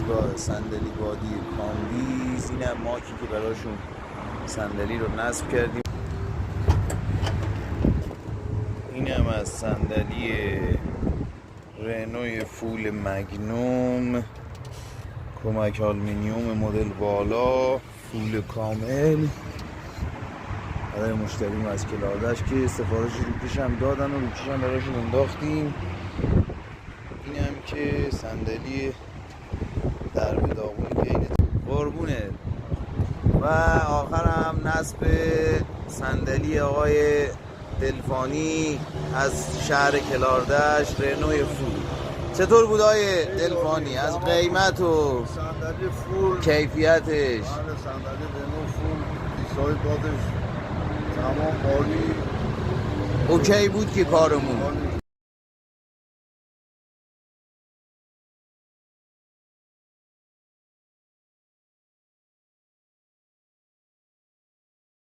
ایستگاه صندلی بادی کامبیز. این هم ماکی که براشون صندلی رو نصب کردیم. این هم از صندلی رنوی فول مگنوم کمک آلومینیوم مدل بالا فول کامل برای مشتریم از کلاردش که سفارش روکش هم دادن و روکش هم براشون انداختیم. این هم که صندلی درب داغون بین قربونه. و آخر هم نصب صندلی آقای دلفانی از شهر کلاردش رنوی فول. چطور بود آقای دلفانی از قیمت و صندلی فول کیفیتش؟ صندلی رنو فول دیسای دادش تمام عالی اوکی بود که کارمون